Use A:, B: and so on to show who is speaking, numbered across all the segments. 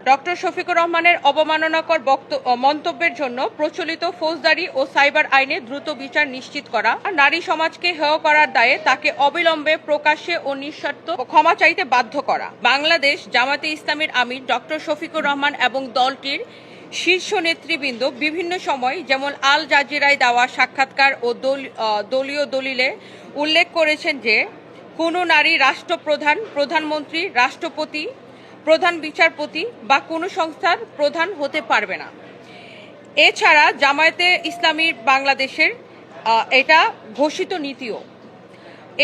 A: Doctor Shafiqur রহমানের অবমাননাকর মন্তব্যের জন্য প্রচলিত ফৌজদারি ও সাইবার আইনে দ্রুত বিচার নিশ্চিত করা, নারী সমাজকে হেয় করার দায়ে তাকে অবিলম্বে প্রকাশ্যে ও নিঃশর্ত ক্ষমা চাইতে বাধ্য করা। বাংলাদেশ জামাতে ইসলামীর আমির ডক্টর শফিকুর রহমান এবং দলটির শীর্ষ নেতৃবৃন্দ বিভিন্ন সময় যেমন আল জাজিরায় দেওয়া সাক্ষাৎকার ও দলীয় দলিলে উল্লেখ করেছেন যে কোনো নারী রাষ্ট্রপ্রধান, প্রধানমন্ত্রী, রাষ্ট্রপতি, প্রধান বিচারপতি বা কোনো সংস্থার প্রধান হতে পারবে না। এছাড়া জামায়াতে ইসলামী বাংলাদেশের এটা ঘোষিত নীতিও।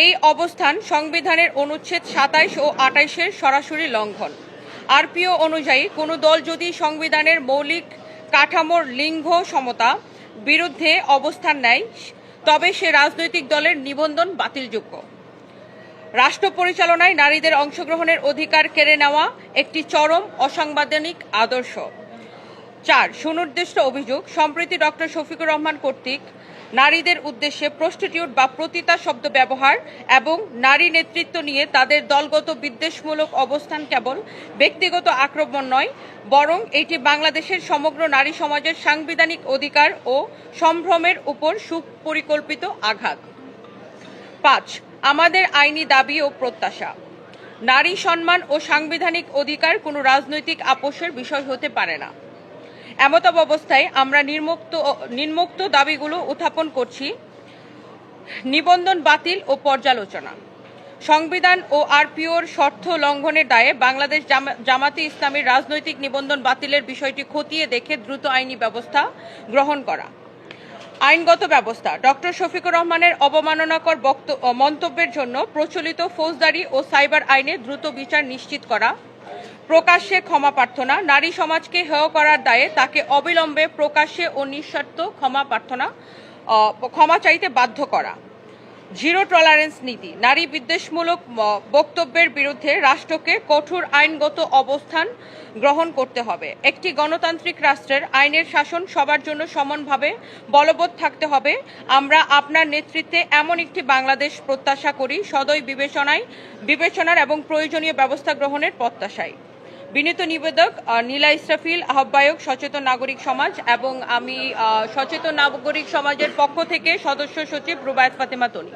A: এই অবস্থান সংবিধানের অনুচ্ছেদ ২৭ ও ২৮-এর সরাসরি লঙ্ঘন। আরপিও অনুযায়ী কোনো দল যদি সংবিধানের মৌলিক কাঠামোর লিঙ্গ সমতা বিরুদ্ধে অবস্থান নেয় তবে সে রাজনৈতিক দলের নিবন্ধন বাতিলযোগ্য। রাষ্ট্র পরিচালনায় নারীদের অংশগ্রহণের অধিকার কেড়ে নেওয়া একটি চরম অসাংবিধানিক আদর্শ। ৪. সুনির্দিষ্ট অভিযোগ, সম্প্রতি ডক্টর শফিকুর রহমান কর্তৃক নারীদের উদ্দেশ্যে প্রস্টিটিউট বা পতিতা শব্দ ব্যবহার এবং নারী নেতৃত্ব নিয়ে তাদের দলগত বিদ্বেষমূলক অবস্থান কেবল ব্যক্তিগত আক্রমণ নয়, বরং এটি বাংলাদেশের সমগ্র নারী সমাজের সাংবিধানিক অধিকার ও সম্ভ্রমের উপর সুপরিকল্পিত আঘাত। ৫. আমাদের আইনি দাবি ও প্রত্যাশা, নারী সম্মান ও সাংবিধানিক অধিকার কোনো রাজনৈতিক আপোষের বিষয় হতে পারে না। এমতাবস্থায় আমরা নিম্নোক্ত দাবিগুলো উত্থাপন করছি: নিবন্ধন বাতিল ও পর্যালোচনা। সংবিধান ও আরপিওর শর্ত লঙ্ঘনের দায়ে বাংলাদেশ জামাতে ইসলামীর রাজনৈতিক নিবন্ধন বাতিলের বিষয়টি খতিয়ে দেখে দ্রুত আইনি ব্যবস্থা গ্রহণ করা। আইনগত ব্যবস্থা, ডক্টর শফিকুর রহমানের অবমাননাকর মন্তব্যের জন্য প্রচলিত ফৌজদারি ও সাইবার আইনে দ্রুত বিচার নিশ্চিত করা, প্রকাশ্যে ক্ষমা প্রার্থনা, নারী সমাজকে হেয় করার দায়ে তাকে অবিলম্বে প্রকাশ্যে ও নিঃশর্ত ক্ষমা চাইতে বাধ্য করা। জিরো টলারেন্স নীতি, নারী বিদ্বেষমূলক বক্তব্যের বিরুদ্ধে রাষ্ট্রকে কঠোর আইনগত অবস্থান গ্রহণ করতে হবে। একটি গণতান্ত্রিক রাষ্ট্রের আইনের শাসন সবার জন্য সমানভাবে বলবৎ থাকতে হবে। আমরা আপনার নেতৃত্বে এমন একটি বাংলাদেশ প্রত্যাশা করি, সদয় বিবেচনার এবং প্রয়োজনীয় ব্যবস্থা গ্রহণের প্রত্যাশায়। বিনীত নিবেদক নীলা ইসরাফিল, আহ্বায়ক সচেতন নাগরিক সমাজ, এবং আমি সচেতন নাগরিক সমাজের পক্ষ থেকে সদস্য সচিব রুবায়েত ফাতেমা তনি।